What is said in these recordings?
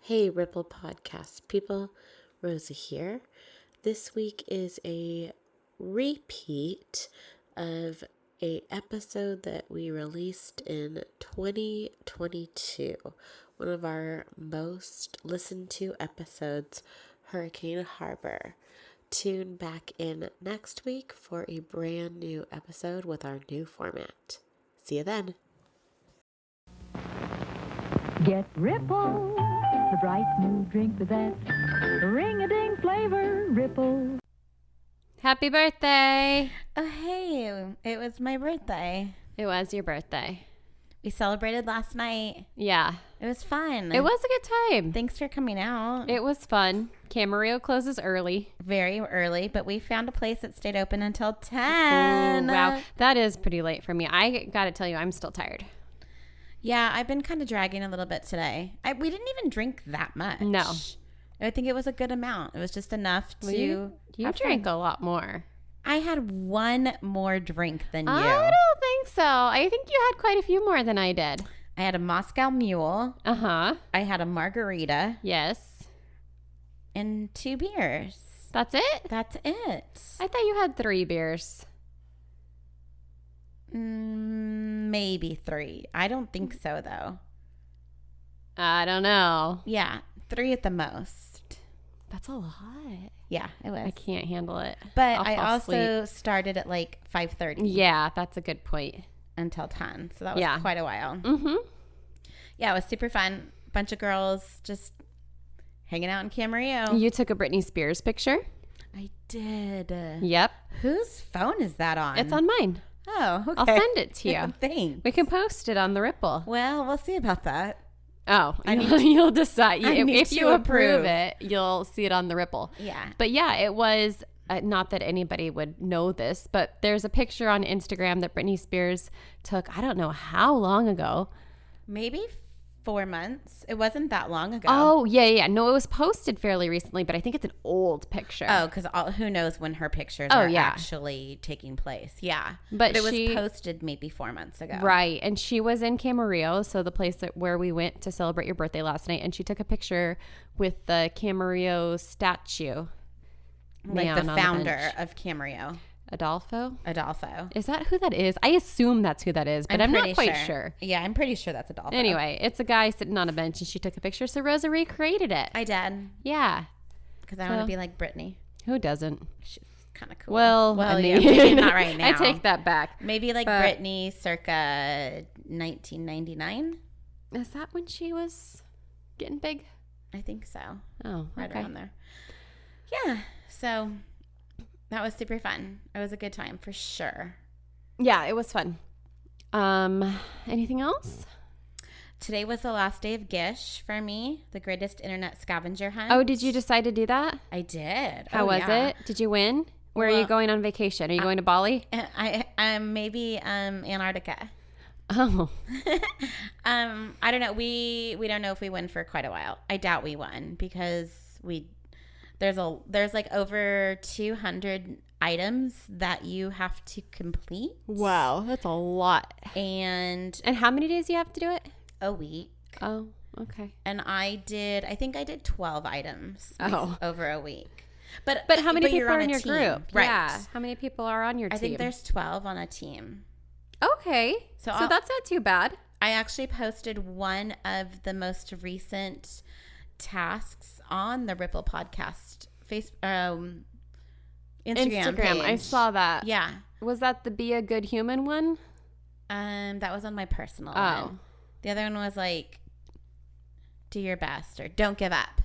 Hey, Ripple Podcast people, Rosa here. This week is a repeat of a episode that we released in 2022. One of our most listened to episodes, Hurricane Harbor. Tune back in next week for a brand new episode with our new format. See you then. Get Ripple, the bright new drink with that ring-a-ding flavor, Ripple. Happy birthday. Oh, hey, it was my birthday. It was your birthday. We celebrated last night. Yeah. It was fun. It was a good time. Thanks for coming out. It was fun. Camarillo closes early. Very early, but we found a place that stayed open until 10. Ooh, wow. That is pretty late for me. I got to tell you, I'm still tired. Yeah, I've been kind of dragging a little bit today. We didn't even drink that much. No. I think it was a good amount. It was just enough to You drank a lot more. I had one more drink than you. I don't think so. I think you had quite a few more than I did. I had a Moscow Mule. Uh-huh. I had a margarita. Yes. And 2 beers. That's it? That's it. I thought you had 3 beers. Maybe 3. I don't think so, though. I don't know. Yeah, 3 at the most. That's a lot. Yeah, it was. I can't handle it. But I'll I fall also asleep. started at like 5:30 Yeah, that's a good point. until 10. So that was Yeah. quite a while. Mm-hmm. Yeah, it was super fun. Bunch of girls just hanging out in Camarillo. You took a Britney Spears picture? I did. Yep. Whose phone is that on? It's on mine. Oh, okay. I'll send it to you. Thanks. We can post it on the Ripple. Well, we'll see about that. Oh, you'll decide. I need If you to approve approve. it, you'll see it on the Ripple. Yeah. But yeah, it was, not that anybody would know this, but there's a picture on Instagram that Britney Spears took, I don't know how long ago. Maybe 4 months. It wasn't that long ago. Oh, yeah. No, it was posted fairly recently, but I think it's an old picture. Oh, because who knows when her pictures Oh, are yeah. actually taking place. Yeah. But it was she- posted maybe 4 months ago. Right. And she was in Camarillo, so the place where we went to celebrate your birthday last night, and she took a picture with the Camarillo statue. Like man the on founder bench. of Camarillo, Adolfo? Adolfo. Is that who that is? I assume that's who that is, but I'm not pretty quite sure. Yeah, I'm pretty sure that's Adolfo. Anyway, it's a guy sitting on a bench, and she took a picture, so Rosa recreated it. I did Yeah. because I want So- to be like Britney. Who doesn't? She's kind of cool. Well, I yeah, mean, maybe not right now. I take that back. Maybe like but- Britney circa 1999. Is that when she was getting big? I think so. Oh, Right okay. around there. Yeah. So that was super fun. It was a good time for sure. Yeah, it was fun. Anything else? Today was the last day of Gish for me, the greatest internet scavenger hunt. Oh, did you decide to do that? I did. How was it? Did you win? Where are you Well, going on vacation? Are you going to Bali? I'm maybe Antarctica. Oh, I don't know. We don't know if we win for quite a while. I doubt we won because there's like over 200 items that you have to complete. wow, that's a lot. And And how many days do you have to do it? a week. Oh, okay. And I think I did 12 items Oh. over a week. But But how many you're people are on in a your team, group? Right. Yeah. How many people are on your team? I think there's 12 on a team. Okay. So So I'll- that's not too bad. I actually posted one of the most recent tasks on the Ripple Podcast Instagram page. I saw that. Yeah. Was that the Be a Good Human one? That was on my personal Oh. one. The other one was like, do your best or don't give up.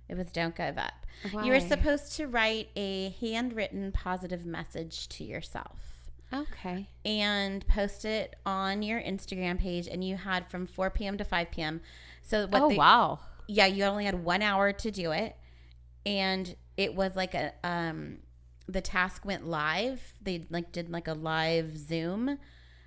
It was don't give up. Why? You were supposed to write a handwritten positive message to yourself Okay. and post it on your Instagram page. And you had from 4 p.m. to 5 p.m. So Wow. Yeah, you only had 1 hour to do it. And it was like the task went live. They did a live Zoom.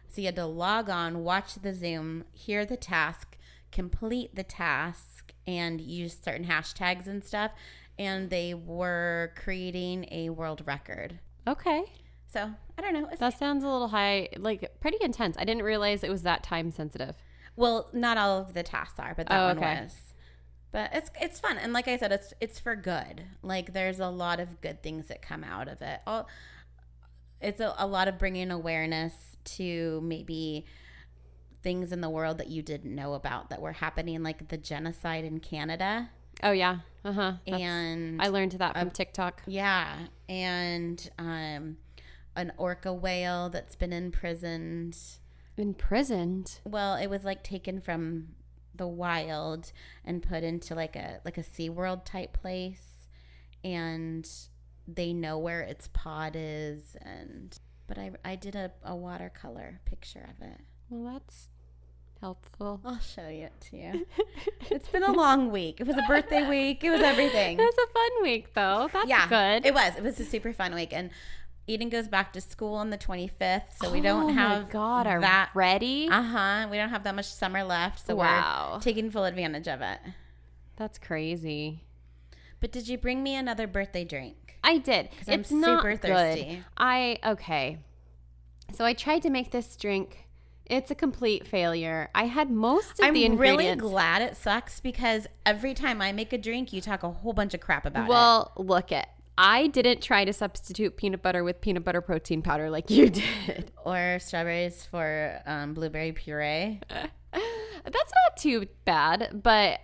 So you had to log on, watch the Zoom, hear the task, complete the task, and use certain hashtags and stuff. And they were creating a world record. Okay. So I don't know. That sounds a little high, like pretty intense. I didn't realize it was that time sensitive. Well, not all of the tasks are, but that Oh, one okay. was. But it's fun, and like I said, it's for good. Like there's a lot of good things that come out of it. It's a lot of bringing awareness to maybe things in the world that you didn't know about that were happening, like the genocide in Canada. Oh yeah. And I learned that from TikTok. Yeah, and an orca whale that's been imprisoned. Imprisoned? Well, it was like taken from the wild and put into like a SeaWorld type place, and they know where its pod is. But I did a watercolor picture of it. Well, that's helpful. I'll show you it to you. It's been a long week. It was a birthday week. It was everything. It was a fun week, though. That's good. It was a super fun week. And Eden goes back to school on the 25th, so we don't have Oh my God, are that ready? We don't have that much summer left, so we're taking full advantage of it. That's crazy. But did you bring me another birthday drink? I did. I'm It's not super thirsty. good. Okay. So I tried to make this drink. It's a complete failure. I had most of the ingredients. I'm really glad it sucks because every time I make a drink, you talk a whole bunch of crap about it. Well, look it. I didn't try to substitute peanut butter with peanut butter protein powder like you did. Or strawberries for blueberry puree. That's not too bad, but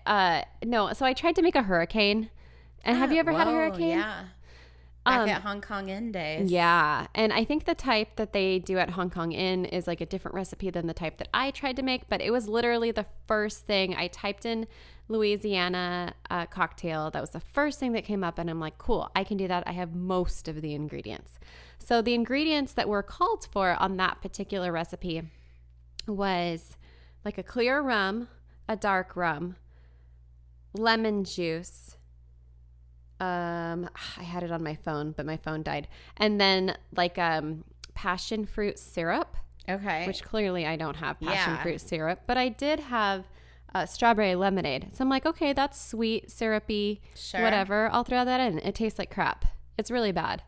no. So I tried to make a hurricane. And have you ever had a hurricane? Yeah. Back at Hong Kong Inn days. Yeah. And I think the type that they do at Hong Kong Inn is like a different recipe than the type that I tried to make. But it was literally the first thing I typed in Louisiana cocktail. That was the first thing that came up. And I'm like, cool, I can do that. I have most of the ingredients. So the ingredients that were called for on that particular recipe was like a clear rum, a dark rum, lemon juice. I had it on my phone, but my phone died. And then like passion fruit syrup. Okay. Which clearly I don't have passion fruit syrup, but I did have strawberry lemonade. So I'm like, okay, that's sweet, syrupy, whatever. I'll throw that in. It tastes like crap. It's really bad.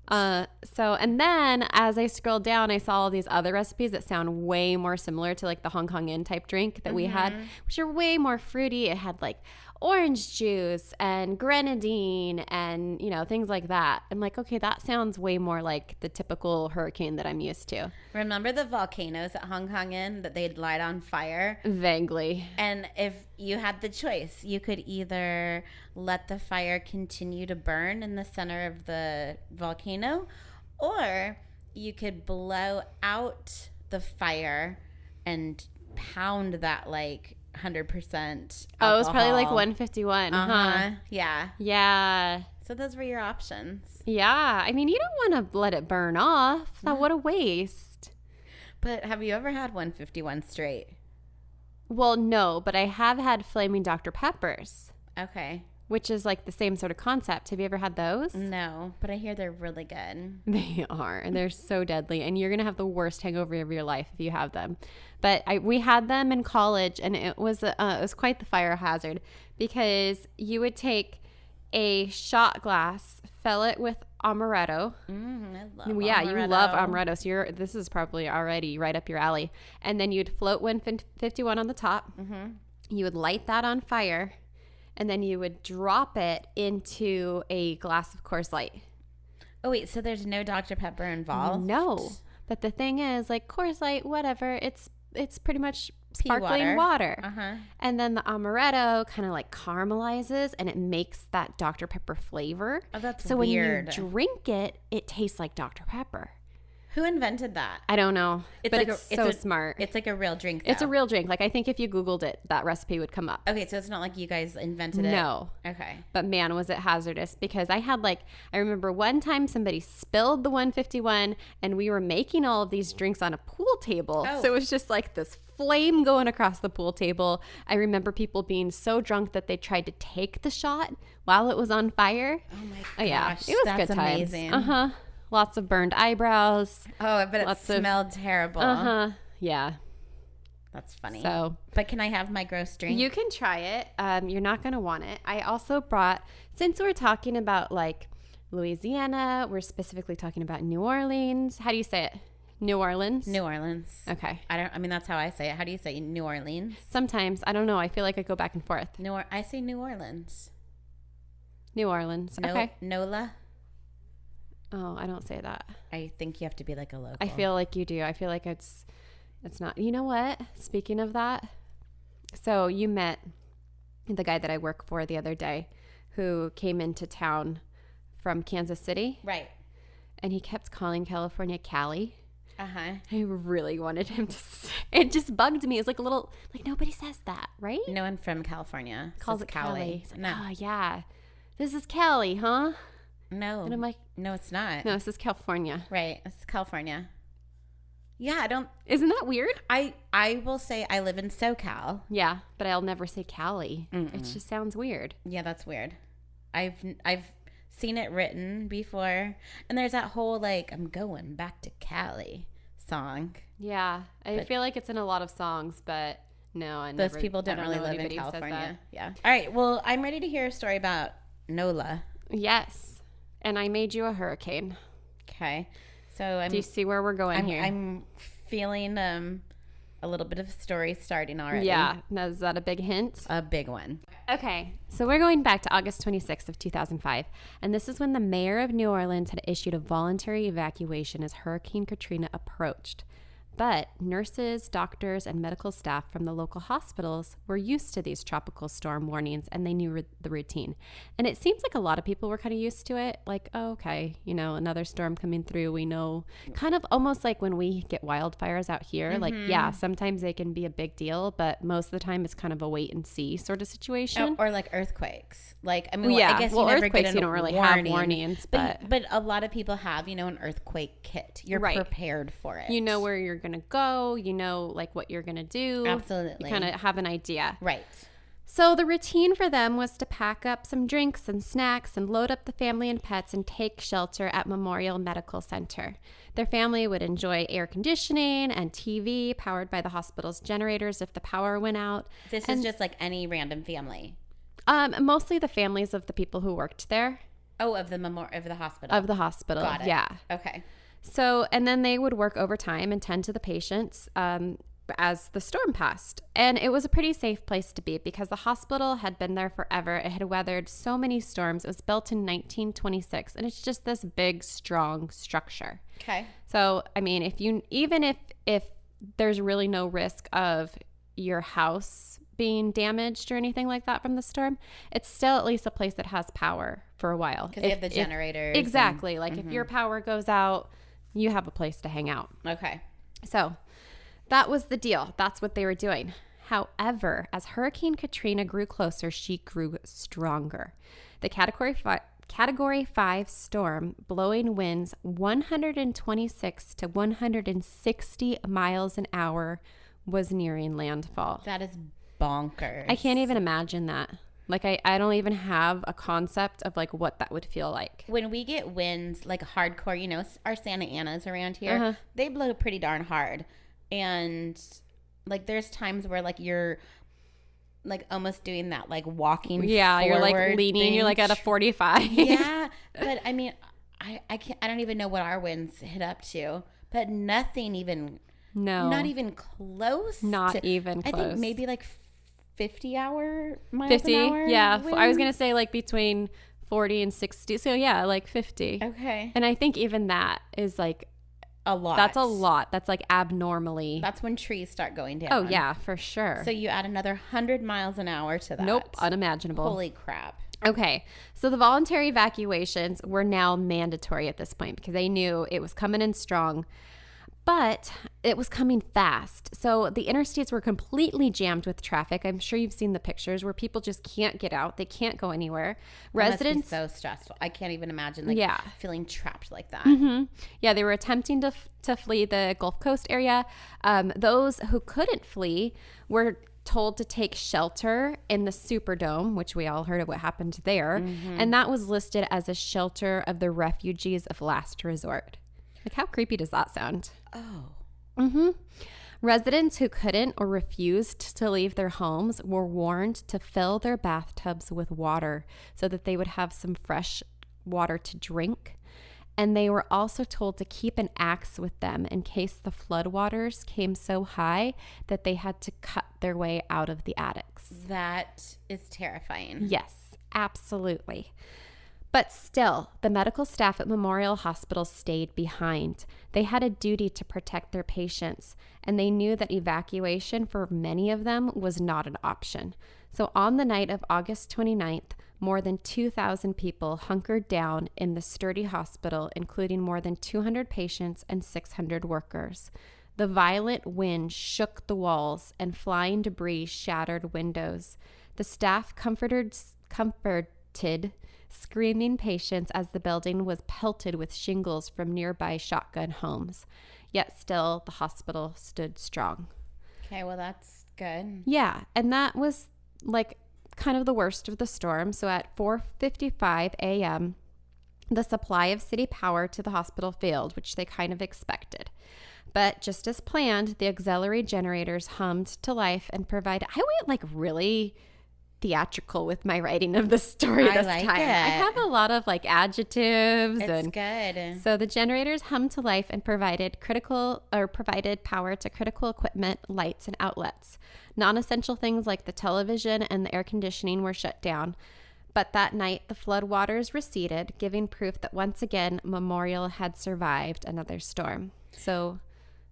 And then as I scrolled down, I saw all these other recipes that sound way more similar to like the Hong Kong Inn type drink that we had, which are way more fruity. It had like orange juice and grenadine and, you know, things like that. I'm like, okay, that sounds way more like the typical hurricane that I'm used to. Remember the volcanoes at Hong Kong Inn that they'd light on fire? Vaguely. And if you had the choice, you could either let the fire continue to burn in the center of the volcano, or you could blow out the fire and pound that like 100% alcohol. Oh, it was probably like 151. Huh? Yeah. Yeah. So those were your options. Yeah. I mean, you don't want to let it burn off. What a waste. But have you ever had 151 straight? Well, no, but I have had flaming Dr. Peppers. Okay. Which is like the same sort of concept. Have you ever had those? No, but I hear they're really good. They are. And they're so deadly. And you're going to have the worst hangover of your life if you have them. But we had them in college, and it was quite the fire hazard because you would take a shot glass, fill it with amaretto. I love yeah, amaretto. you love amaretto. So this is probably already right up your alley. And then you'd float 151 on the top. Mm-hmm. You would light that on fire. And then you would drop it into a glass of Coors Light. Oh, wait. So there's no Dr. Pepper involved? No. But the thing is, like, Coors Light, whatever, it's pretty much sparkling water. Uh-huh. And then the amaretto kind of, like, caramelizes, and it makes that Dr. Pepper flavor. Oh, that's so weird. So when you drink it, it tastes like Dr. Pepper. Who invented that? I don't know, but like it's so smart. It's like a real drink, though. It's a real drink. Like, I think if you Googled it, that recipe would come up. Okay, so it's not like you guys invented it? No. Okay. But man, was it hazardous, because I remember one time somebody spilled the 151 and we were making all of these drinks on a pool table. Oh. So it was just like this flame going across the pool table. I remember people being so drunk that they tried to take the shot while it was on fire. Oh my gosh. Oh, yeah. It was That's good times. amazing. Uh-huh. Lots of burned eyebrows. Oh, I bet it smelled terrible. Uh-huh. Yeah. That's funny. So, but can I have my gross drink? you can try it. You're not going to want it. I also brought, since we're talking about like Louisiana, we're specifically talking about New Orleans. How do you say it? New Orleans? New Orleans. Okay. I mean, that's how I say it. How do you say New Orleans? Sometimes. I don't know. I feel like I go back and forth. I say New Orleans. New Orleans. Okay. NOLA. Oh, I don't say that. I think you have to be like a local. I feel like you do. I feel like it's not. You know what? Speaking of that, so you met the guy that I work for the other day who came into town from Kansas City. Right. And he kept calling California Cali. Uh-huh. I really wanted him to say, it just bugged me. It's like a little, like nobody says that, right? No one from California Calls says it Cali. It's like, No. no. Oh, yeah. This is Cali, huh? No. And I'm like, no, it's not. no, this is California. Right. It's California. Yeah, Isn't that weird? I will say I live in SoCal. Yeah, but I'll never say Cali. It just sounds weird. Yeah, that's weird. I've seen it written before. And there's that whole like I'm going back to Cali song. Yeah, I feel like it's in a lot of songs, but no, Those people don't really know live in anybody who says California. Yeah. All right. Well, I'm ready to hear a story about NOLA. that. Yes, and I made you a hurricane. Okay. So Do you see where we're going here? I'm feeling a little bit of a story starting already. Yeah, is that a big hint? A big one. Okay, so we're going back to August 26th of 2005, and this is when the mayor of New Orleans had issued a voluntary evacuation as Hurricane Katrina approached. But nurses, doctors, and medical staff from the local hospitals were used to these tropical storm warnings, and they knew the routine. And it seems like a lot of people were kind of used to it. Like, oh, okay, another storm coming through. We know, kind of almost like when we get wildfires out here. Like, yeah, sometimes they can be a big deal, but most of the time it's kind of a wait and see sort of situation. Or like earthquakes. Like, I mean, yeah, I guess well, you never earthquakes get you don't really have warnings, but a lot of people have, an earthquake kit. You're Right. prepared for it. you know where you're going to go, like what you're going to do. Absolutely. You kind of have an idea. Right. So the routine for them was to pack up some drinks and snacks and load up the family and pets and take shelter at Memorial Medical Center. Their family would enjoy air conditioning and TV powered by the hospital's generators if the power went out. This is just like any random family. Mostly the families of the people who worked there. Oh, of the hospital. Of the hospital. Got it. Yeah. Okay. So, and then they would work overtime and tend to the patients as the storm passed. And it was a pretty safe place to be because the hospital had been there forever. It had weathered so many storms. It was built in 1926, and it's just this big, strong structure. Okay. So, I mean, even if there's really no risk of your house being damaged or anything like that from the storm, it's still at least a place that has power for a while. Because they have the generators. Exactly. If your power goes out, you have a place to hang out. Okay. So that was the deal. That's what they were doing. However, as Hurricane Katrina grew closer, she grew stronger. The Category 5 storm, blowing winds 126 to 160 miles an hour, was nearing landfall. That is bonkers. I can't even imagine that. Like, I don't even have a concept of, like, what that would feel like. When we get winds, like hardcore, our Santa Anas around here, they blow pretty darn hard. And, like, there's times where, like, you're, like, almost doing that, like, walking Yeah, you're, like, leaning. thing. You're, like, at a 45. Yeah. But, I mean, I don't even know what our winds hit up to. But nothing even... No. Not even close. Not even close. I think maybe, like, 50 miles 50, an hour yeah. winds? I was going to say like between 40 and 60. So yeah, like 50. Okay. And I think even that is like a lot. That's a lot. That's like abnormally. That's when trees start going down. Oh yeah, for sure. So you add another 100 miles an hour to that. Nope, unimaginable. Holy crap. Okay, so the voluntary evacuations were now mandatory at this point because they knew it was coming in strong. But it was coming fast. So the interstates were completely jammed with traffic. I'm sure you've seen the pictures where people just can't get out. They can't go anywhere. Residents, that must be so stressful. I can't even imagine feeling trapped like that. Mm-hmm. Yeah, they were attempting to flee the Gulf Coast area. Those who couldn't flee were told to take shelter in the Superdome, which we all heard of what happened there. Mm-hmm. And that was listed as a shelter of the refugees of last resort. Like, how creepy does that sound? Oh. Mm-hmm. Residents who couldn't or refused to leave their homes were warned to fill their bathtubs with water so that they would have some fresh water to drink. And they were also told to keep an axe with them in case the floodwaters came so high that they had to cut their way out of the attics. That is terrifying. Yes, absolutely. But still, the medical staff at Memorial Hospital stayed behind. They had a duty to protect their patients, and they knew that evacuation for many of them was not an option. So on the night of August 29th, more than 2,000 people hunkered down in the sturdy hospital, including more than 200 patients and 600 workers. The violent wind shook the walls, and flying debris shattered windows. The staff comforted screaming patients as the building was pelted with shingles from nearby shotgun homes. Yet still, the hospital stood strong. Okay, well, that's good. Yeah, and that was like kind of the worst of the storm. So at 4:55 a.m., the supply of city power to the hospital failed, which they kind of expected. But just as planned, the auxiliary generators hummed to life and provided. I went like really theatrical with my writing of the story I this like time. it. I have a lot of like adjectives It's and good. so the generators hummed to life and provided power to critical equipment, lights, and outlets. Non-essential things like the television and the air conditioning were shut down. But that night, the floodwaters receded, giving proof that once again, Memorial had survived another storm. So,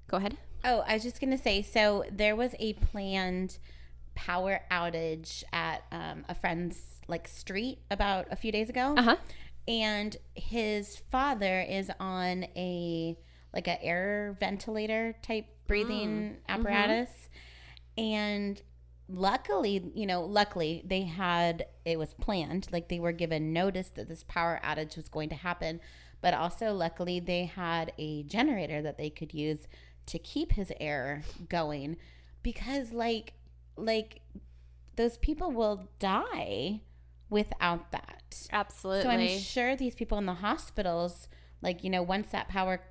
go ahead. Oh, I was just going to say, so there was a planned power outage at a friend's like street about a few days ago. Uh-huh. And his father is on a like an air ventilator type breathing apparatus. And luckily they had, it was planned, like they were given notice that this power outage was going to happen, but also luckily they had a generator that they could use to keep his air going, because like those people will die without that. Absolutely. So I'm sure these people in the hospitals, like, once that power,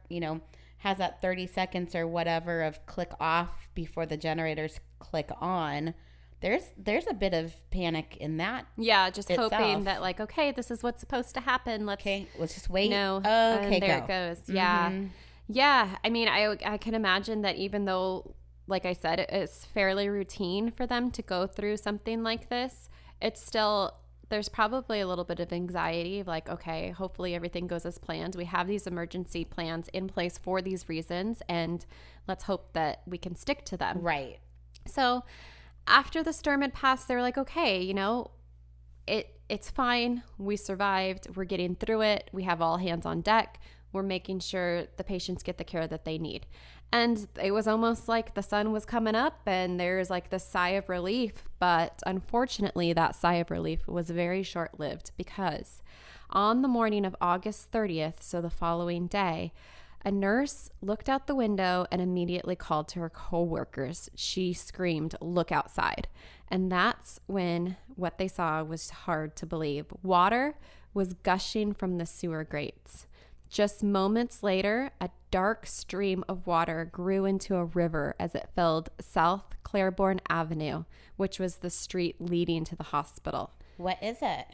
has that 30 seconds or whatever of click off before the generators click on, there's a bit of panic in that. Yeah, just itself. hoping that like, okay, this is what's supposed to happen. Let's just wait. No. Okay, and there go. it goes. Yeah. Mhm. Yeah. I mean, I can imagine that even though, like I said, it's fairly routine for them to go through something like this, it's still, there's probably a little bit of anxiety of like, okay, hopefully everything goes as planned. We have these emergency plans in place for these reasons, and let's hope that we can stick to them. Right. So after the storm had passed, they were like, okay, it's fine. We survived. We're getting through it. We have all hands on deck. We're making sure the patients get the care that they need. And it was almost like the sun was coming up and there's like this sigh of relief. But unfortunately, that sigh of relief was very short-lived, because on the morning of August 30th, so the following day, a nurse looked out the window and immediately called to her co-workers. She screamed, "Look outside." And that's when what they saw was hard to believe. Water was gushing from the sewer grates. Just moments later, a dark stream of water grew into a river as it filled South Claiborne Avenue, which was the street leading to the hospital. What is it?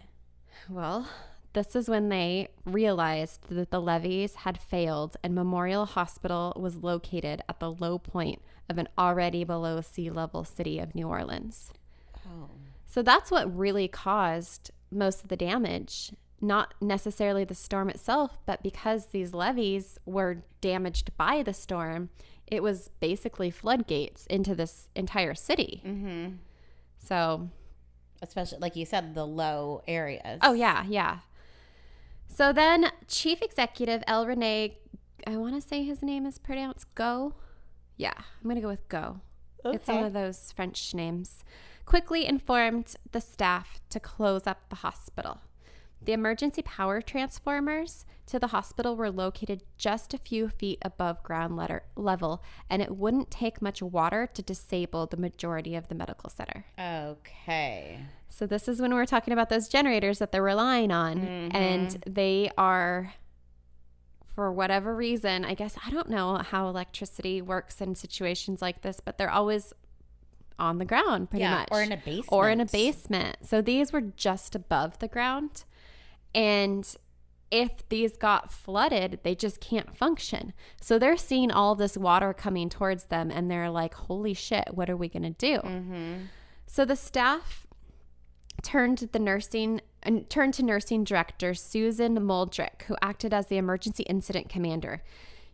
Well, this is when they realized that the levees had failed and Memorial Hospital was located at the low point of an already below sea level city of New Orleans. Oh. So that's what really caused most of the damage. Not necessarily the storm itself, but because these levees were damaged by the storm, it was basically floodgates into this entire city. Mm-hmm. So, especially, like you said, the low areas. Oh, yeah, yeah. So then Chief Executive L. Rene, I want to say his name is pronounced Go. Yeah, I'm going to go with Go. Okay. It's one of those French names. Quickly informed the staff to close up the hospital. The emergency power transformers to the hospital were located just a few feet above ground level, and it wouldn't take much water to disable the majority of the medical center. Okay. So this is when we're talking about those generators that they're relying on, and they are, for whatever reason, I guess, I don't know how electricity works in situations like this, but they're always on the ground pretty much. Or in a basement. Or in a basement. So these were just above the ground. And if these got flooded, they just can't function. So they're seeing all this water coming towards them and they're like, holy shit, what are we going to do? So the staff turned to nursing director Susan Muldrick, who acted as the emergency incident commander.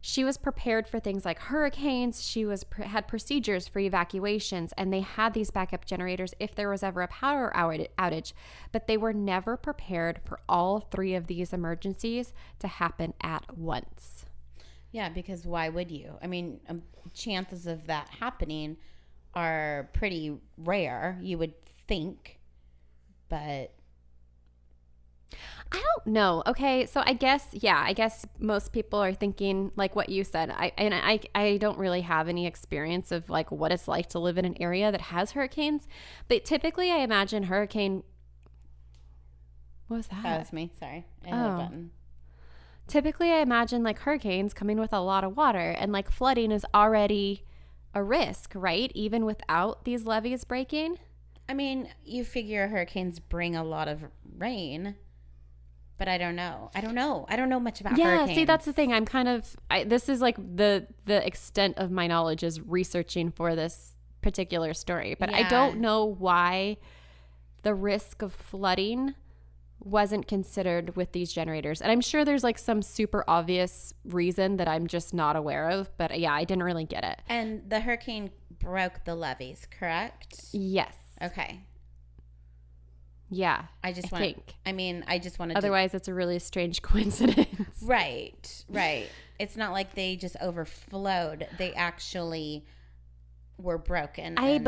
She was prepared for things like hurricanes. She had procedures for evacuations, and they had these backup generators if there was ever a power outage. But they were never prepared for all 3 of these emergencies to happen at once. Yeah, because why would you? I mean, chances of that happening are pretty rare, you would think, but I don't know. Okay, so I guess most people are thinking like what you said. I don't really have any experience of like what it's like to live in an area that has hurricanes, but typically I imagine hurricane. What was that? That was me. Sorry, I hit a button. Typically I imagine like hurricanes coming with a lot of water, and like flooding is already a risk, right? Even without these levees breaking. I mean, you figure hurricanes bring a lot of rain. But I don't know. I don't know much about hurricanes. Yeah, see, that's the thing. I'm kind of, this is like the extent of my knowledge is researching for this particular story. But I don't know why the risk of flooding wasn't considered with these generators. And I'm sure there's like some super obvious reason that I'm just not aware of. But yeah, I didn't really get it. And the hurricane broke the levees, correct? Yes. Okay. Yeah, I just wanted Otherwise, it's a really strange coincidence. Right. It's not like they just overflowed. They actually were broken. I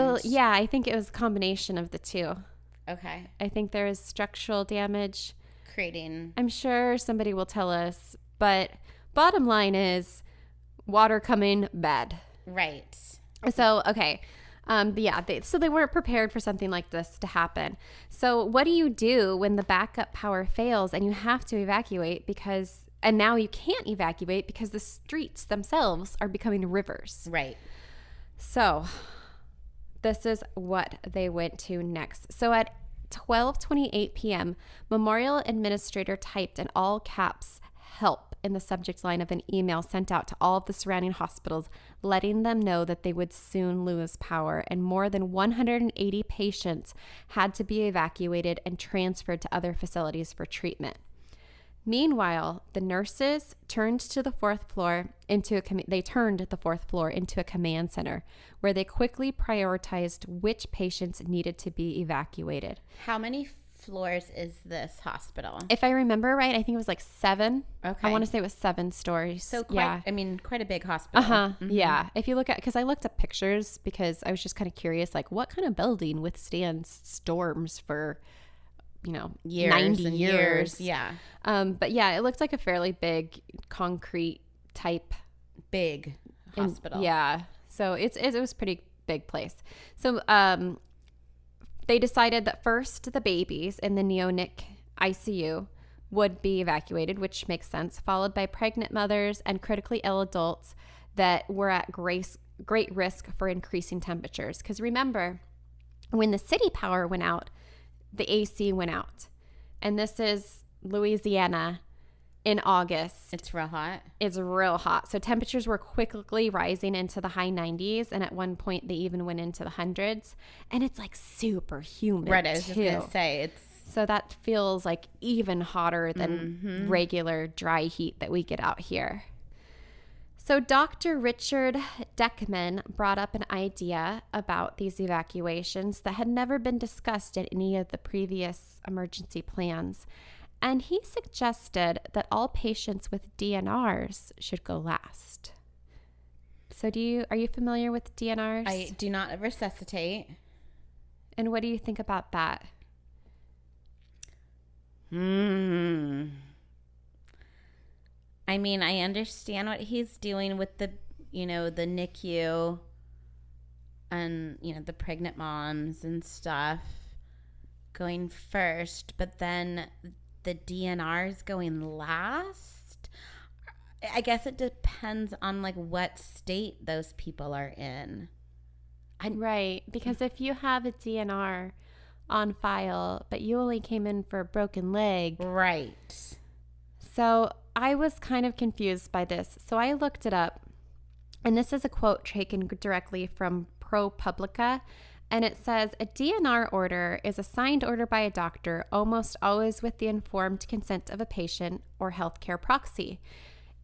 think it was a combination of the two. Okay. I think there is structural damage. Creating. I'm sure somebody will tell us, but bottom line is water coming bad. Right. So, okay. So they weren't prepared for something like this to happen. So what do you do when the backup power fails and you have to evacuate and now you can't evacuate because the streets themselves are becoming rivers? Right. So this is what they went to next. So at 12:28 p.m., Memorial Administrator typed in all caps "help" in the subject line of an email sent out to all of the surrounding hospitals, letting them know that they would soon lose power, and more than 180 patients had to be evacuated and transferred to other facilities for treatment. Meanwhile, the nurses turned the fourth floor into a command center, where they quickly prioritized which patients needed to be evacuated. How many floors is this hospital? If I remember right, I think it was like 7. Okay. I want to say it was 7 stories. So quite a big hospital. Mm-hmm. Yeah. If you look at, because I looked up pictures because I was just kind of curious, like what kind of building withstands storms for, years 90 and years. Yeah. But yeah, it looked like a fairly big concrete type. Big hospital. Yeah. So it was a pretty big place. So, they decided that first the babies in the neonate ICU would be evacuated, which makes sense, followed by pregnant mothers and critically ill adults that were at great risk for increasing temperatures. Because remember, when the city power went out, the AC went out. And this is Louisiana in August. It's real hot. It's real hot. So temperatures were quickly rising into the high 90s. And at one point, they even went into the hundreds. And it's like super humid. Right. I was just going to say So that feels like even hotter than regular dry heat that we get out here. So Dr. Richard Deckman brought up an idea about these evacuations that had never been discussed in any of the previous emergency plans. And he suggested that all patients with DNRs should go last. So are you familiar with DNRs? I do not resuscitate. And what do you think about that? I mean, I understand what he's doing with the NICU and, the pregnant moms and stuff going first, but then the DNRs going last. I guess it depends on like what state those people are in. Right, because if you have a DNR on file, but you only came in for a broken leg. Right. So I was kind of confused by this. So I looked it up, and this is a quote taken directly from ProPublica. And it says, a DNR order is a signed order by a doctor, almost always with the informed consent of a patient or healthcare proxy.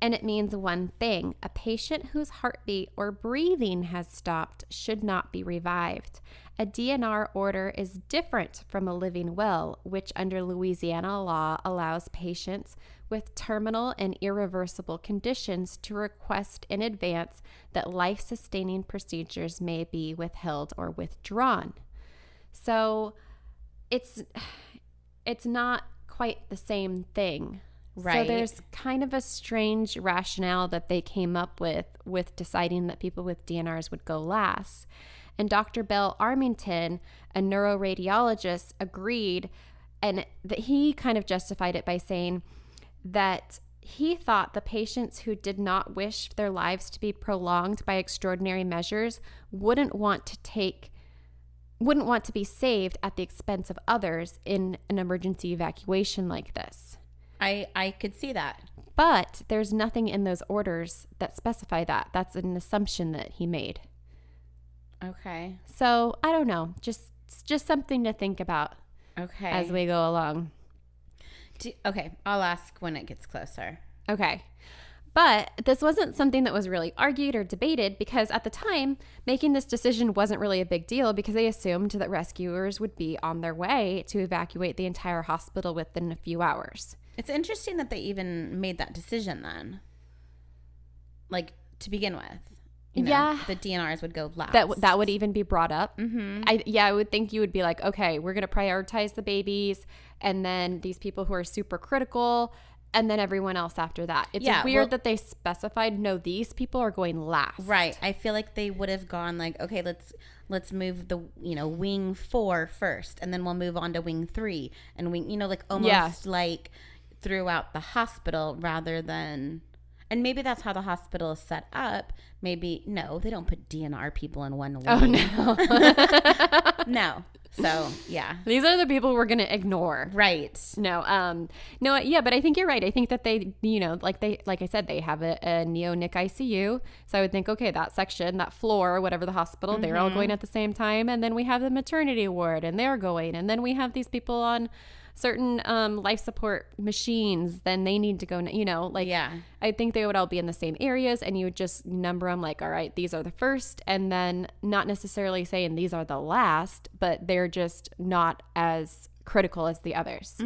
And it means one thing: a patient whose heartbeat or breathing has stopped should not be revived. A DNR order is different from a living will, which under Louisiana law allows patients with terminal and irreversible conditions to request in advance that life-sustaining procedures may be withheld or withdrawn. So it's not quite the same thing. Right. So there's kind of a strange rationale that they came up with deciding that people with DNRs would go last. And Dr. Bell Armington, a neuroradiologist, agreed, and that he kind of justified it by saying that he thought the patients who did not wish their lives to be prolonged by extraordinary measures wouldn't want to be saved at the expense of others in an emergency evacuation like this. I could see that. But there's nothing in those orders that specify that. That's an assumption that he made. Okay. So I don't know. Just something to think about Okay. as we go along. Okay. I'll ask when it gets closer. Okay. But this wasn't something that was really argued or debated because at the time, making this decision wasn't really a big deal because they assumed that rescuers would be on their way to evacuate the entire hospital within a few hours. It's interesting that they even made that decision then. Like, to begin with. You know, Yeah. the DNRs would go last. That would even be brought up. Mm-hmm. I would think you would be like, okay, we're going to prioritize the babies and then these people who are super critical and then everyone else after that. It's weird that they specified, no, these people are going last. Right. I feel like they would have gone like, okay, let's move the, wing 4 first, and then we'll move on to wing 3 and wing, like almost like throughout the hospital rather than, and maybe that's how the hospital is set up. Maybe, no, they don't put DNR people in one wing. Oh, no. No. So, yeah. These are the people we're going to ignore. Right. No, yeah, but I think you're right. I think that they, like I said, they have a neo-NIC ICU. So I would think, okay, that section, that floor, whatever the hospital, they're all going at the same time. And then we have the maternity ward and they're going. And then we have these people on certain life support machines, then they need to go, Yeah. I think they would all be in the same areas and you would just number them like, all right, these are the first, and then not necessarily saying these are the last, but they're just not as critical as the others.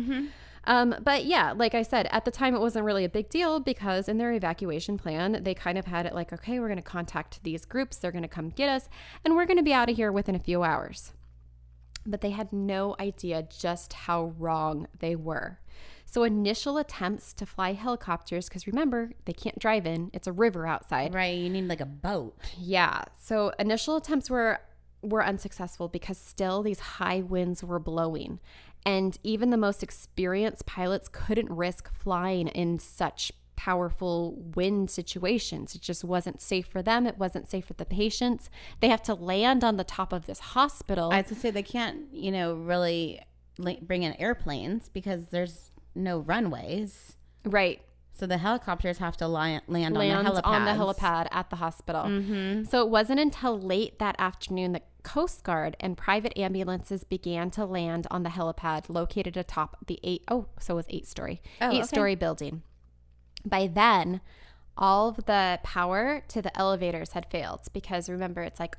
But yeah, like I said, at the time it wasn't really a big deal because in their evacuation plan, they kind of had it like, okay, we're going to contact these groups, they're going to come get us, and we're going to be out of here within a few hours. But they had no idea just how wrong they were. So initial attempts to fly helicopters, because remember, they can't drive in. It's a river outside. Right. You need like a boat. Yeah. So initial attempts were unsuccessful because still these high winds were blowing. And even the most experienced pilots couldn't risk flying in such powerful wind situations. It just wasn't safe for them. It wasn't safe for the patients. They have to land on the top of this hospital. I have to say they can't, really bring in airplanes because there's no runways. Right. So the helicopters have to land on the helipad at the hospital. So it wasn't until late that afternoon that Coast Guard and private ambulances began to land on the helipad located atop the 8-story building. By then, all of the power to the elevators had failed because remember, it's like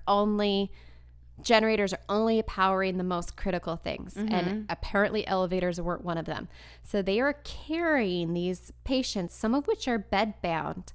generators are only powering the most critical things. And apparently elevators weren't one of them. So they are carrying these patients, some of which are bedbound,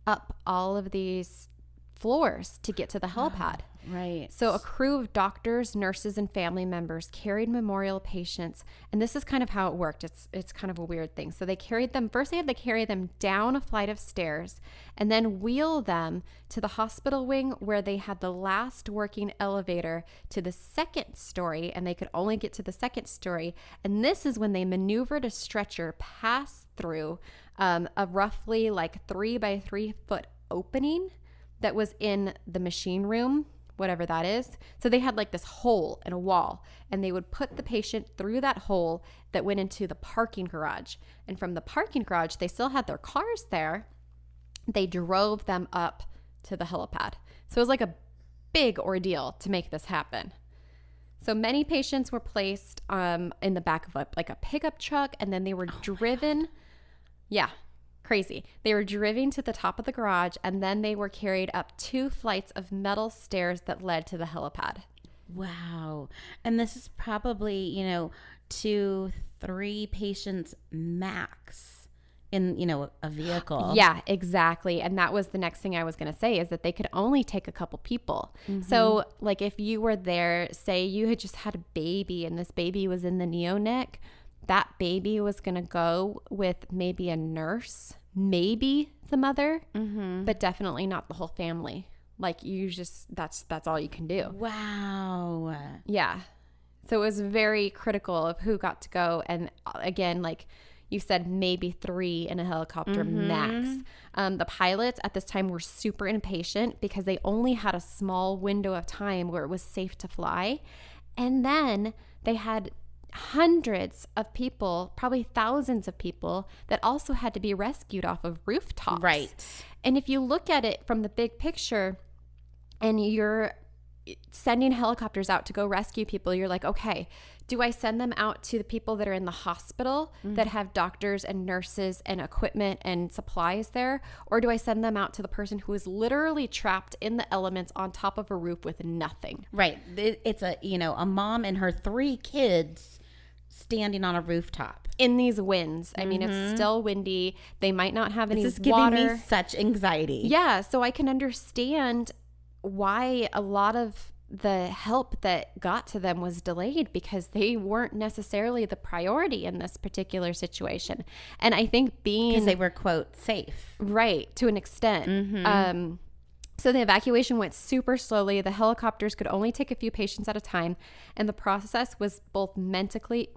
up all of these floors to get to the helipad. Right. So a crew of doctors, nurses, and family members carried memorial patients. And this is kind of how it worked. It's kind of a weird thing. So they carried them, first they had to carry them down a flight of stairs and then wheel them to the hospital wing where they had the last working elevator to the second story, and they could only get to the second story. And this is when they maneuvered a stretcher past through a roughly like 3 by 3 foot opening that was in the machine room whatever that is. So they had like this hole in a wall, and they would put the patient through that hole that went into the parking garage. And from the parking garage, they still had their cars there. They drove them up to the helipad. So it was like a big ordeal to make this happen. So many patients were placed in the back of like a pickup truck, and then they were driven. Yeah, crazy. They were driven to the top of the garage, and then they were carried up 2 flights of metal stairs that led to the helipad. Wow. And this is probably, 2-3 patients max in, a vehicle. Yeah, exactly. And that was the next thing I was going to say, is that they could only take a couple people. So like if you were there, say you had just had a baby and this baby was in the neonate, that baby was going to go with maybe a nurse, maybe the mother, but definitely not the whole family. Like you just, that's all you can do. Wow. Yeah. So it was very critical of who got to go. And again, like you said, maybe 3 in a helicopter max. The pilots at this time were super impatient because they only had a small window of time where it was safe to fly. And then they had hundreds of people, probably thousands of people, that also had to be rescued off of rooftops. Right. And if you look at it from the big picture and you're sending helicopters out to go rescue people, you're like, okay, do I send them out to the people that are in the hospital that have doctors and nurses and equipment and supplies there? Or do I send them out to the person who is literally trapped in the elements on top of a roof with nothing? Right. It's a mom and her 3 kids standing on a rooftop. In these winds. I mean, it's still windy. They might not have any This is giving water. me such anxiety. Yeah, so I can understand why a lot of the help that got to them was delayed, because they weren't necessarily the priority in this particular situation. And I think Because they were, quote, safe. right, to an extent. So the evacuation went super slowly. The helicopters could only take a few patients at a time, and the process was both mentally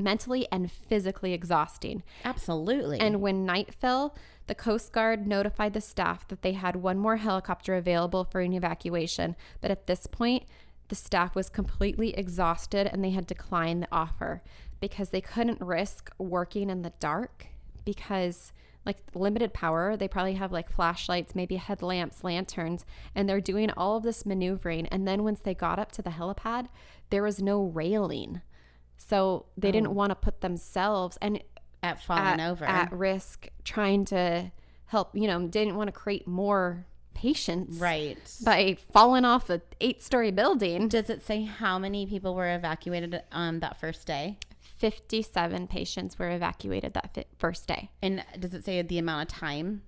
and physically exhausting. Absolutely. And when night fell, the Coast Guard notified the staff that they had one more helicopter available for an evacuation. But at this point, the staff was completely exhausted, and they had declined the offer because they couldn't risk working in the dark, because like limited power, they probably have like flashlights, maybe headlamps, lanterns, and they're doing all of this maneuvering. And then once they got up to the helipad, there was no railing. So they didn't want to put themselves at falling over. At risk trying to help, didn't want to create more patients Right. by falling off a 8-story building. Does it say how many people were evacuated on that first day? 57 patients were evacuated that first day. And does it say the amount of time?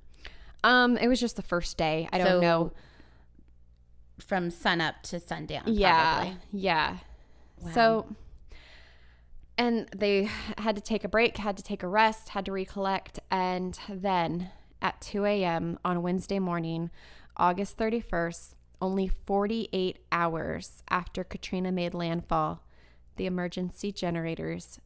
It was just the first day. I don't know. From sunup to sundown, Yeah. probably. Yeah. Wow. So, and they had to take a break, had to take a rest, had to recollect. And then at 2 a.m. on Wednesday morning, August 31st, only 48 hours after Katrina made landfall, the emergency generators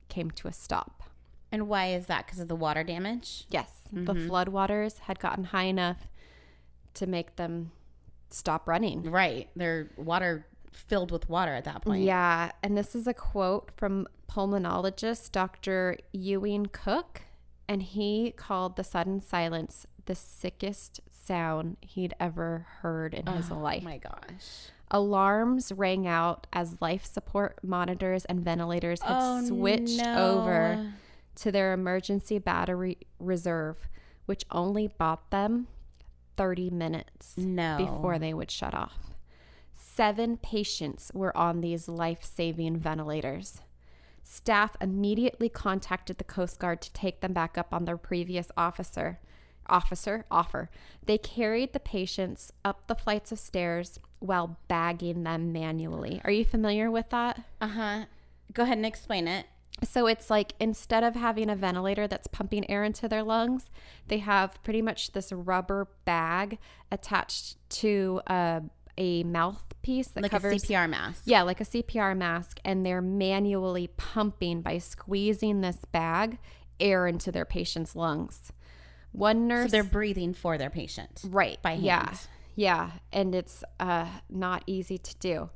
came to a stop. And why is that? Because of the water damage? Yes, the floodwaters had gotten high enough to make them stop running. Right. They're filled with water at that point. Yeah, and this is a quote from pulmonologist Dr. Ewing Cook, and he called the sudden silence the sickest sound he'd ever heard in his life. Oh my gosh. Alarms rang out as life support monitors and ventilators had switched over to their emergency battery reserve, which only bought them 30 minutes before they would shut off. 7 patients were on these life-saving ventilators. Staff immediately contacted the Coast Guard to take them back up on their previous offer. They carried the patients up the flights of stairs while bagging them manually. Are you familiar with that? Uh-huh. Go ahead and explain it. So it's like, instead of having a ventilator that's pumping air into their lungs, they have pretty much this rubber bag attached to a mouthpiece that Like covers a CPR mask. Yeah, like a CPR mask, and they're manually pumping by squeezing this bag air into their patient's lungs. One nurse, So they're breathing for their patient. right, By hand. Yeah, and it's not easy to do.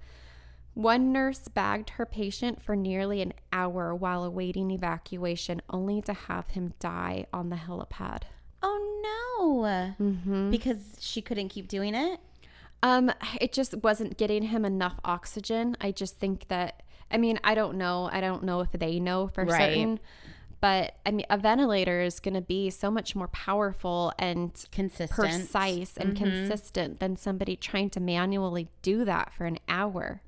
One nurse bagged her patient for nearly an hour while awaiting evacuation, only to have him die on the helipad. Oh no. Because she couldn't keep doing it? It just wasn't getting him enough oxygen. I just think that, I mean, I don't know if they know for Right. certain, but I mean, a ventilator is going to be so much more powerful and Consistent. precise and consistent than somebody trying to manually do that for an hour.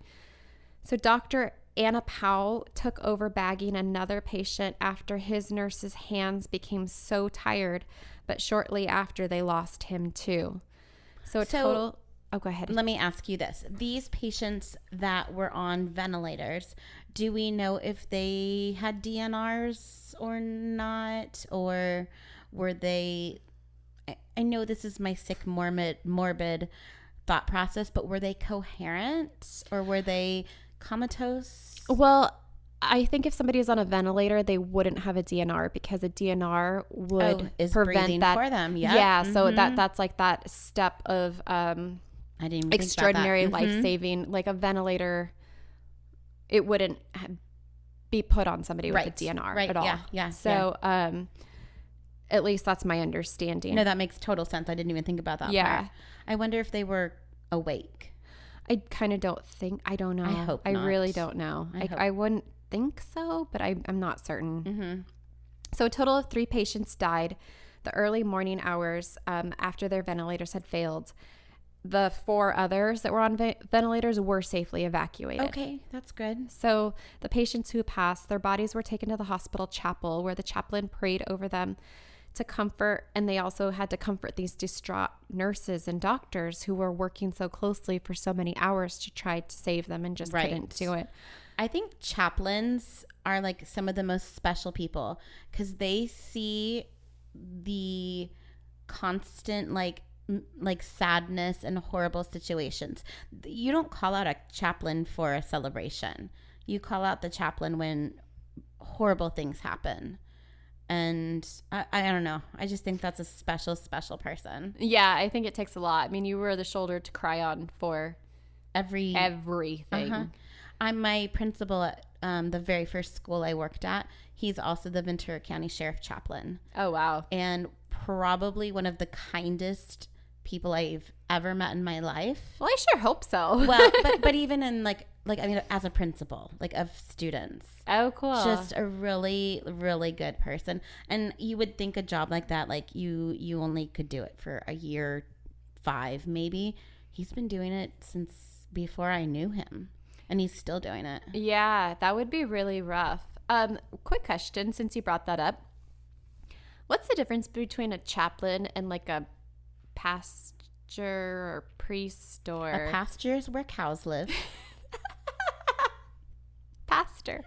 So Dr. Anna Powell took over bagging another patient after his nurse's hands became so tired, but shortly after they lost him too. So total... Oh, go ahead. Let me ask you this. These patients that were on ventilators, do we know if they had DNRs or not? Or were they, I know this is my sick, morbid thought process, but were they coherent or were they comatose? Well, I think if somebody is on a ventilator, they wouldn't have a DNR because a DNR would is prevent breathing that for them. Yep. Yeah, so that's like that step of I didn't even extraordinary think about that. life-saving. Like a ventilator, it wouldn't be put on somebody with a DNR at all. Yeah. So at least that's my understanding. No, that makes total sense. I didn't even think about that Yeah. part. I wonder if they were awake. I kind of I don't know. I hope I not. really don't know. hope- I wouldn't think so, but I'm not certain. Mm-hmm. So a total of 3 patients died the early morning hours after their ventilators had failed. The 4 others that were on ventilators were safely evacuated. Okay, that's good. So the patients who passed, their bodies were taken to the hospital chapel where the chaplain prayed over them to comfort, and they also had to comfort these distraught nurses and doctors who were working so closely for so many hours to try to save them and just couldn't do it. I think chaplains are like some of the most special people because they see the constant like sadness and horrible situations. You don't call out a chaplain for a celebration. You call out the chaplain when horrible things happen. And I don't know. I just think that's a special, special person. Yeah, I think it takes a lot. I mean, you were the shoulder to cry on for everything. I'm my principal at the very first school I worked at. He's also the Ventura County Sheriff Chaplain. Oh, wow. And probably one of the kindest people I've ever met in my life. Well, I sure hope so. Well, but even in like I mean, as a principal, like of students. Oh, cool. Just a really, really good person. And you would think a job like that, like you only could do it for a year, 5 maybe. He's been doing it since before I knew him. And he's still doing it. Yeah, that would be really rough. Quick question, since you brought that up. What's the difference between a chaplain and like a pastor or priest or... A pasture is where cows live. Pastor.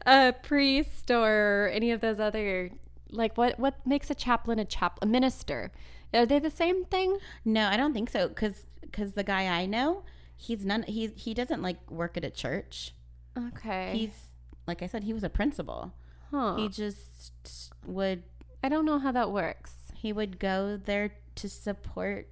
A priest or any of those other... Like, what makes a chaplain a minister? Are they the same thing? No, I don't think so. Because the guy I know... He doesn't like work at a church. Okay. He's, like I said, he was a principal. Huh. He just would. I don't know how that works. He would go there to support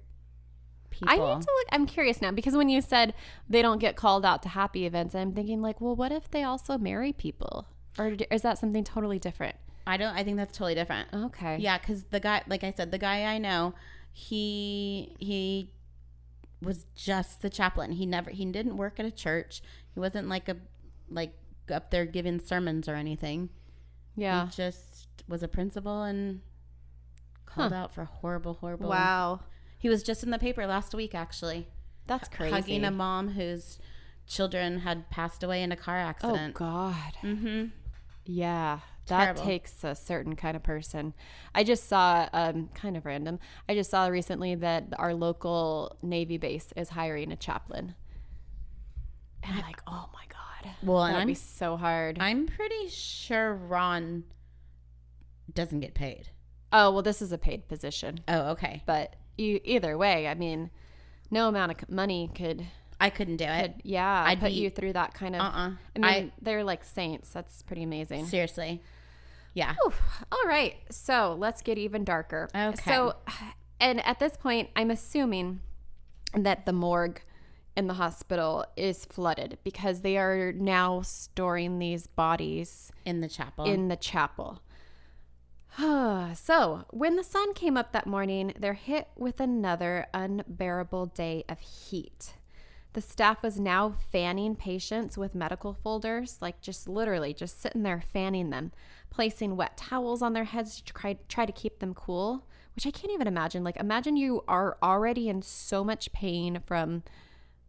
people. I need to look. I'm curious now because when you said they don't get called out to happy events, I'm thinking like, well, what if they also marry people? Or is that something totally different? I think that's totally different. Okay. Yeah, because the guy, like I said, the guy I know, he was just the chaplain. He didn't work at a church. He wasn't like up there giving sermons or anything. Yeah. He just was a principal and called out for horrible. Wow. He was just in the paper last week, actually. That's crazy. Hugging a mom whose children had passed away in a car accident. Oh God. Mm-hmm. Yeah. That Terrible. takes a certain kind of person. I just saw, kind of random, I just saw recently that our local Navy base is hiring a chaplain. And I'm like, oh my God. Well, and that'd be so hard. I'm pretty sure Ron doesn't get paid. Oh, well, this is a paid position. Oh, okay. But either way, I mean, no amount of money could I couldn't do it. I'd put you through that kind of. Uh-uh. I mean, they're like saints. That's pretty amazing. Seriously. Yeah. Oof. All right. So let's get even darker. Okay. So And at this point, I'm assuming that the morgue in the hospital is flooded because they are now storing these bodies In the chapel. in the chapel. So, when the sun came up that morning, they're hit with another unbearable day of heat. The staff was now fanning patients with medical folders, like just literally just sitting there fanning them, placing wet towels on their heads to try to keep them cool, which I can't even imagine. Like, imagine you are already in so much pain from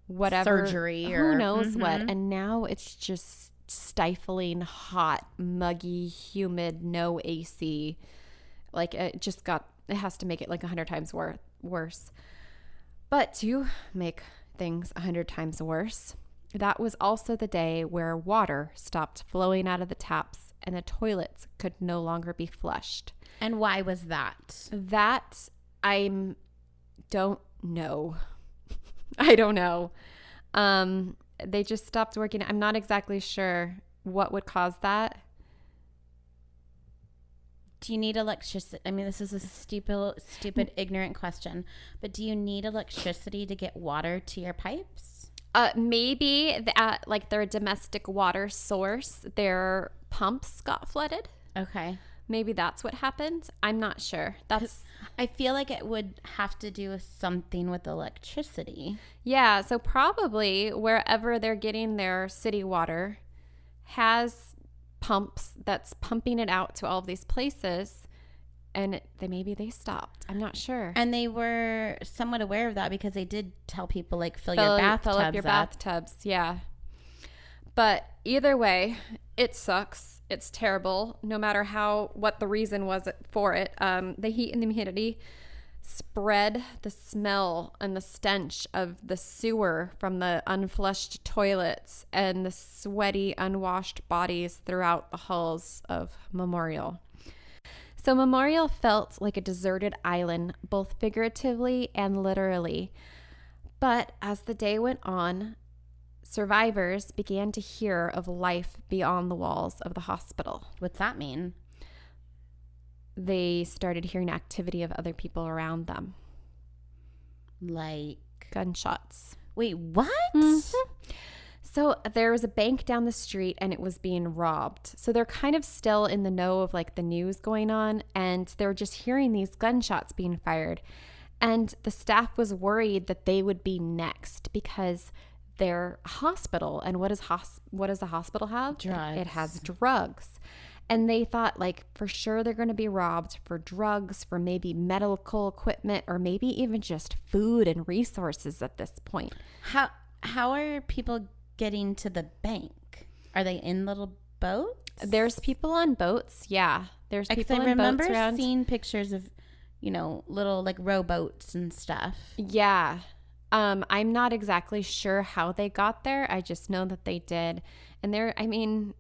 whatever Surgery who or- knows what, and now it's just stifling, hot, muggy, humid, no AC. Like, it has to make it like 100 times worse. But to make things 100 times worse, that was also the day where water stopped flowing out of the taps and the toilets could no longer be flushed. And why was that? That I don't know. I don't know. They just stopped working. I'm not exactly sure what would cause that. Do you need electricity? I mean, this is a stupid, ignorant question, but do you need electricity to get water to your pipes? Maybe at like their domestic water source, their pumps got flooded. Okay. Maybe that's what happened. I'm not sure. That's I feel like it would have to do with something with electricity. yeah. So probably wherever they're getting their city water has pumps that's pumping it out to all of these places, and maybe they stopped. I'm not sure. And they were somewhat aware of that because they did tell people, like, fill your bathtubs up your bathtubs. Yeah. But either way, it sucks. It's terrible. No matter what the reason was for it, the heat and the humidity spread the smell and the stench of the sewer from the unflushed toilets and the sweaty, unwashed bodies throughout the halls of Memorial. So Memorial felt like a deserted island, both figuratively and literally. But as the day went on, survivors began to hear of life beyond the walls of the hospital. What's that mean? They started hearing activity of other people around them. Like, Gunshots. wait, what? Mm-hmm. So there was a bank down the street and it was being robbed. So they're kind of still in the know of like the news going on, and they're just hearing these gunshots being fired. And the staff was worried that they would be next because their hospital, and what does a hospital have? Drugs. It has drugs. And they thought, like, for sure they're going to be robbed for drugs, for maybe medical equipment, or maybe even just food and resources at this point. How are people getting to the bank? Are they in little boats? There's people on boats. Yeah. There's Because people I in boats remember around. seeing pictures of, little like rowboats and stuff. Yeah. I'm not exactly sure how they got there. I just know that they did. And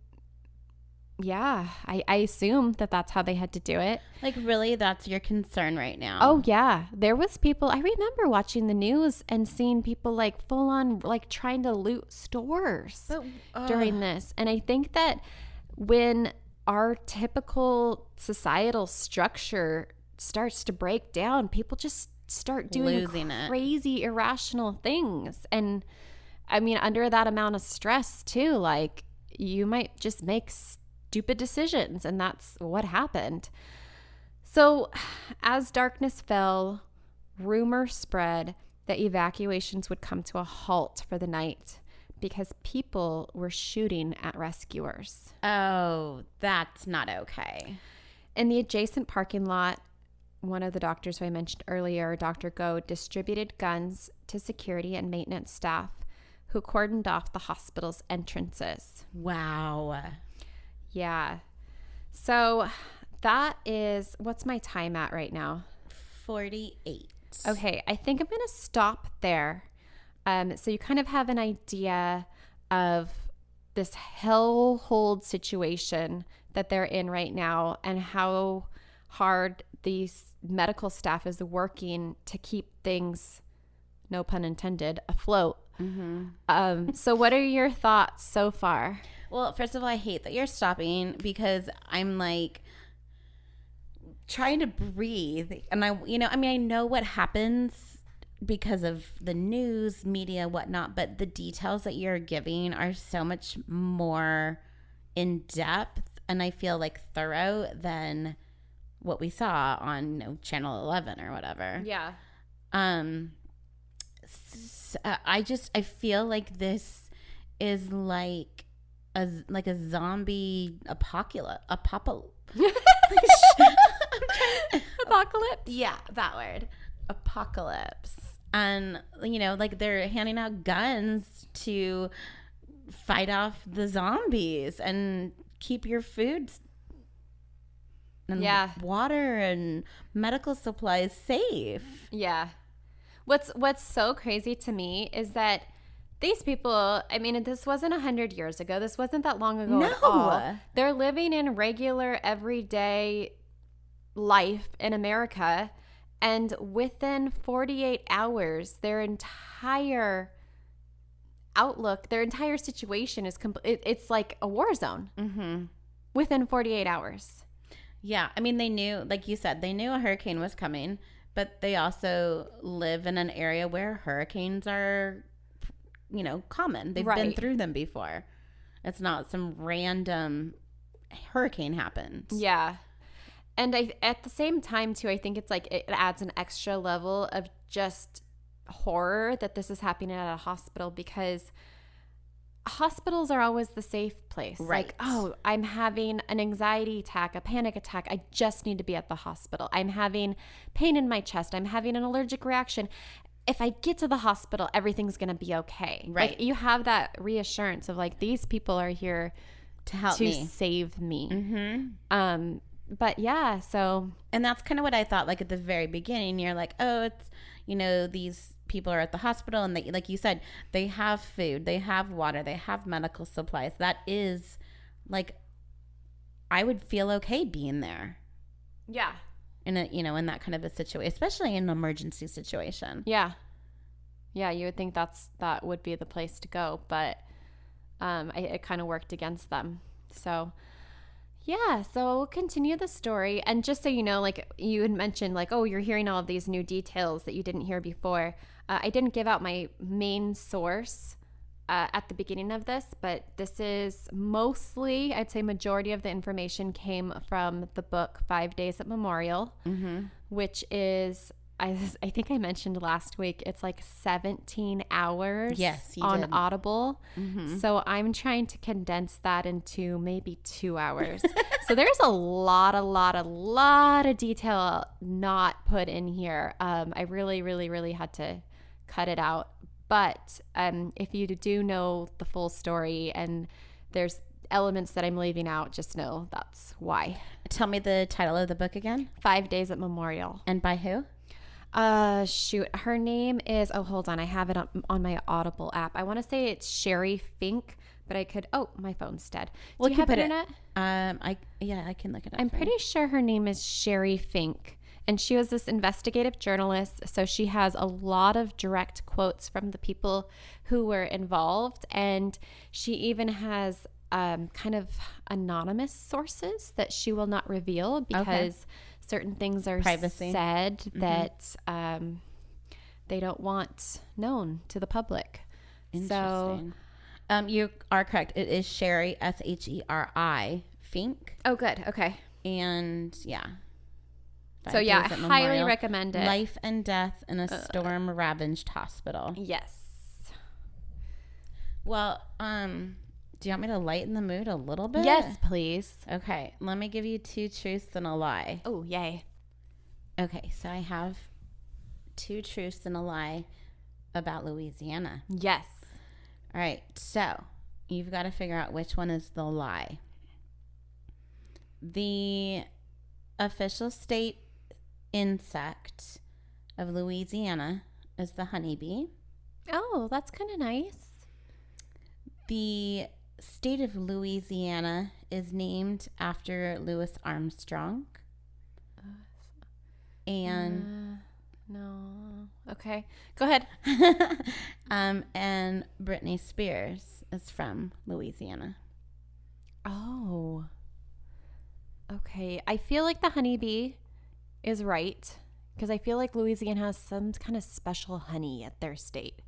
yeah, I assume that that's how they had to do it. Like, really, that's your concern right now? Oh, yeah. There was people. I remember watching the news and seeing people like full on like trying to loot stores during this. And I think that when our typical societal structure starts to break down, people just start doing Losing it. crazy, irrational things. And I mean, under that amount of stress too, like you might just make stupid decisions, and that's what happened. So as darkness fell, rumor spread that evacuations would come to a halt for the night because people were shooting at rescuers. Oh, that's not okay. In the adjacent parking lot, one of the doctors who I mentioned earlier, Dr. Go, distributed guns to security and maintenance staff who cordoned off the hospital's entrances. Wow. Yeah. So that is, what's my time at right now? 48. Okay, I think I'm going to stop there. So you kind of have an idea of this hellhole situation that they're in right now and how hard these medical staff is working to keep things, no pun intended, afloat. Mm-hmm. So what are your thoughts so far? Well, first of all, I hate that you're stopping because I'm like, trying to breathe. And I know what happens because of the news, media, whatnot, but the details that you're giving are so much more in depth and I feel like thorough than what we saw on Channel 11 or whatever. Yeah. I feel like this is like a zombie apocalypse. Apocalypse? Yeah, that word. Apocalypse. And, like they're handing out guns to fight off the zombies and keep your food and water and medical supplies safe. Yeah. What's so crazy to me is that these people, I mean, this wasn't 100 years ago. This wasn't that long ago at all. They're living in regular, everyday life in America. And within 48 hours, their entire outlook, their entire situation is it's like a war zone. Mm-hmm. Within 48 hours. Yeah. I mean, they knew, like you said, they knew a hurricane was coming, but they also live in an area where hurricanes are, common. They've been through them before. It's not some random hurricane happened. Yeah. And at the same time, too, I think it's like it adds an extra level of just horror that this is happening at a hospital, because hospitals are always the safe place. Right. Like, oh, I'm having an anxiety attack, a panic attack. I just need to be at the hospital. I'm having pain in my chest. I'm having an allergic reaction. If I get to the hospital, everything's going to be okay. Right. Like, you have that reassurance of like, these people are here to help me, save me. Mm-hmm. But yeah, so. And that's kind of what I thought, like at the very beginning. You're like, oh, it's, these people are at the hospital and they, like you said, they have food, they have water, they have medical supplies. That is like, I would feel okay being there. Yeah. In a, in that kind of a situation, especially in an emergency situation. Yeah. Yeah, you would think that would be the place to go, but it kind of worked against them. So yeah, so we'll continue the story. And just so you know, like you had mentioned, like, oh, you're hearing all of these new details that you didn't hear before. I didn't give out my main source at the beginning of this, but this is mostly, I'd say majority of the information came from the book 5 Days at Memorial, which is, I think I mentioned last week, it's like 17 hours on did. Audible. So I'm trying to condense that into maybe 2 hours. So there's a lot of detail not put in here. I really, really, really had to cut it out. But if you do know the full story and there's elements that I'm leaving out, just know that's why. Tell me the title of the book again. 5 Days at Memorial. And by who? Shoot. Her name is, hold on. I have it on my Audible app. I want to say it's Sherry Fink, but I could, my phone's dead. Do you have internet? I can look it up. I'm pretty sure her name is Sherry Fink. And she was this investigative journalist, so she has a lot of direct quotes from the people who were involved. And she even has kind of anonymous sources that she will not reveal because certain things are privacy said that they don't want known to the public. Interesting. So, you are correct. It is Sherry, Sheri Fink. Oh, good. Okay. And yeah. So yeah, I highly recommend it. Life and death in a storm-ravaged hospital. Yes. Well, do you want me to lighten the mood a little bit? Yes, please. Okay, let me give you 2 truths and a lie. Oh, yay. Okay, so I have 2 truths and a lie about Louisiana. Yes. All right, so you've got to figure out which one is the lie. The official state insect of Louisiana is the honeybee. Oh, that's kind of nice. The state of Louisiana is named after Louis Armstrong. And no. Okay. Go ahead. And Britney Spears is from Louisiana. Oh. Okay. I feel like the honeybee is right because I feel like Louisiana has some kind of special honey at their state.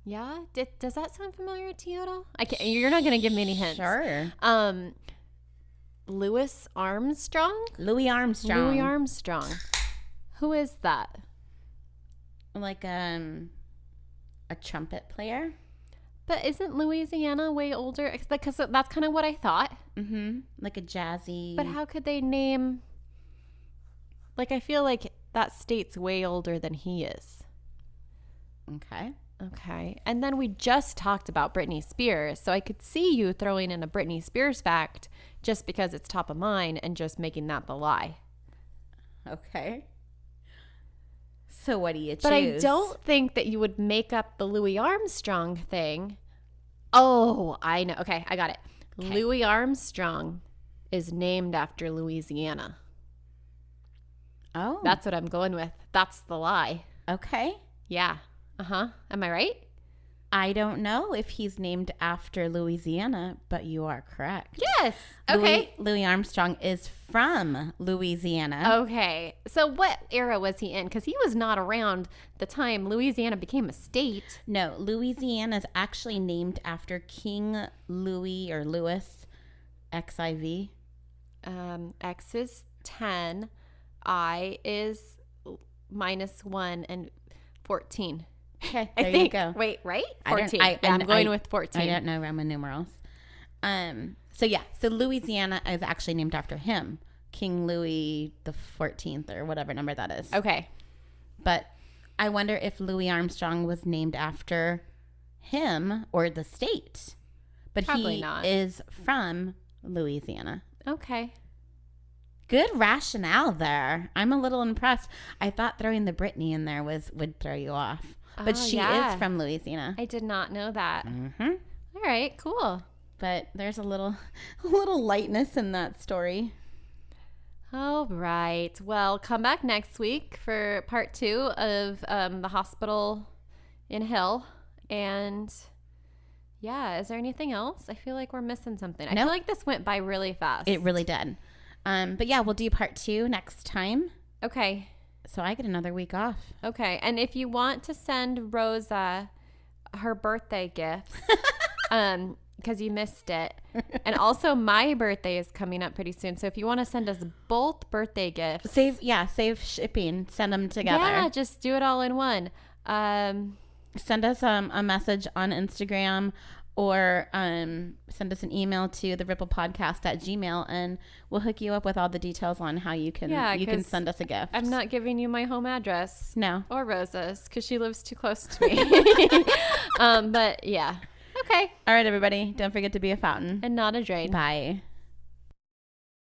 Yeah? Does that sound familiar to you at all? You're not going to give me any hints. Sure. Louis Armstrong? Louis Armstrong. Louis Armstrong. Who is that? Like a trumpet player. But isn't Louisiana way older? Because that's kind of what I thought. Mm-hmm. Like a jazzy. But how could they name... Like, I feel like that state's way older than he is. Okay. Okay. And then we just talked about Britney Spears. So I could see you throwing in a Britney Spears fact just because it's top of mind and just making that the lie. Okay. So what do you choose? But I don't think that you would make up the Louis Armstrong thing. Oh, I know. Okay, I got it. Okay. Louis Armstrong is named after Louisiana. Oh. That's what I'm going with. That's the lie. Okay. Yeah. Uh-huh. Am I right? I don't know if he's named after Louisiana, but you are correct. Yes. Okay. Louis Armstrong is from Louisiana. Okay. So what era was he in? Because he was not around the time Louisiana became a state. No, Louisiana is actually named after King Louis or Louis, XIV. X is 10. I is -1 and 14. Okay, I there think. you go. Wait, right? I don't- 14. I- I'm going I- with 14. I don't know Roman numerals. So Louisiana is actually named after him, King Louis the 14th or whatever number that is. Okay. But I wonder if Louis Armstrong was named after him or the state. But Probably he not. is from Louisiana. Okay. Good rationale there. I'm a little impressed. I thought throwing the Britney in there would throw you off. But Oh, she yeah. is from Louisiana. I did not know that. Mm-hmm. All right, cool. But there's a little lightness in that story. All right. Well, come back next week for part 2 of the hospital in hell. And yeah, is there anything else? I feel like we're missing something. I No. feel like this went by really fast. It really did. But yeah, we'll do part 2 next time. Okay. So I get another week off. Okay. And if you want to send Rosa her birthday gifts, because you missed it, and also my birthday is coming up pretty soon. So if you want to send us both birthday gifts, Save shipping. Send them together. yeah, just do it all in one. Send us a message on Instagram or send us an email to theripplepodcast@gmail.com, and we'll hook you up with all the details on how you can 'cause send us a gift. I'm not giving you my home address. No. Or Rosa's, because she lives too close to me. But yeah. Okay. All right, everybody. Don't forget to be a fountain. And not a drain. Bye.